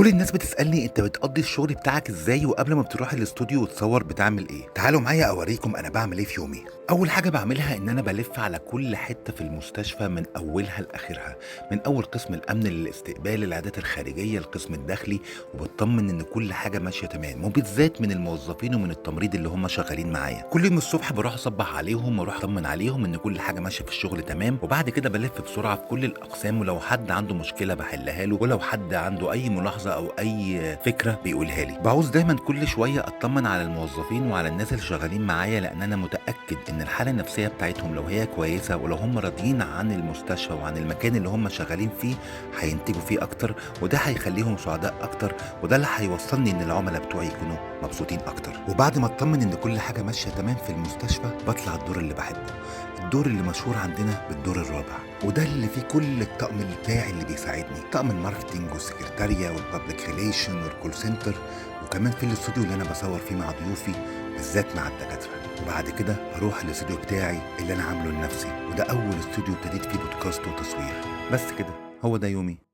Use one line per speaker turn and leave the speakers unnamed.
كل الناس بتسألني انت بتقضي الشغل بتاعك ازاي، وقبل ما بتروح الاستوديو وتصور بتعمل ايه؟ تعالوا معايا اوريكم انا بعمل ايه في يومي. اول حاجة بعملها ان انا بلف على كل حتة في المستشفى من اولها لاخرها، من اول قسم الامن للاستقبال، العيادات الخارجية، القسم الداخلي، وبطمن ان كل حاجة ماشية تمام، وبالذات من الموظفين ومن التمريض اللي هم شغالين معايا. كل يوم الصبح بروح اصبح عليهم واروح اطمن عليهم ان كل حاجة ماشية في الشغل تمام، وبعد كده بلف بسرعة في كل الاقسام، ولو حد عنده مشكلة بحلها له، ولو حد عنده اي ملاحظة او اي فكره بيقولها لي. بعوز دايما كل شويه اطمن على الموظفين وعلى الناس اللي شغالين معايا، لان انا متاكد ان الحاله النفسيه بتاعتهم لو هي كويسه، ولو هم راضيين عن المستشفى وعن المكان اللي هم شغالين فيه، هينتجوا فيه اكتر، وده هيخليهم سعداء اكتر، وده اللي هيوصلني ان العملاء بتوعي يكونوا مبسوطين اكتر. وبعد ما اطمن ان كل حاجه ماشيه تمام في المستشفى، بطلع الدور اللي بحبه، الدور اللي مشهور عندنا بالدور الرابع، وده اللي فيه كل الطقم بتاعي اللي بيساعدني، طقم الماركتينج والسكرتارية والبابليك ريليشن والكول سنتر، وكمان في الاستوديو اللي انا بصور فيه مع ضيوفي، بالذات مع الدكاترة. وبعد كده بروح الاستوديو بتاعي اللي انا عامله لنفسي، وده اول استوديو ابتديت فيه بودكاست وتصوير. بس كده، هو ده يومي.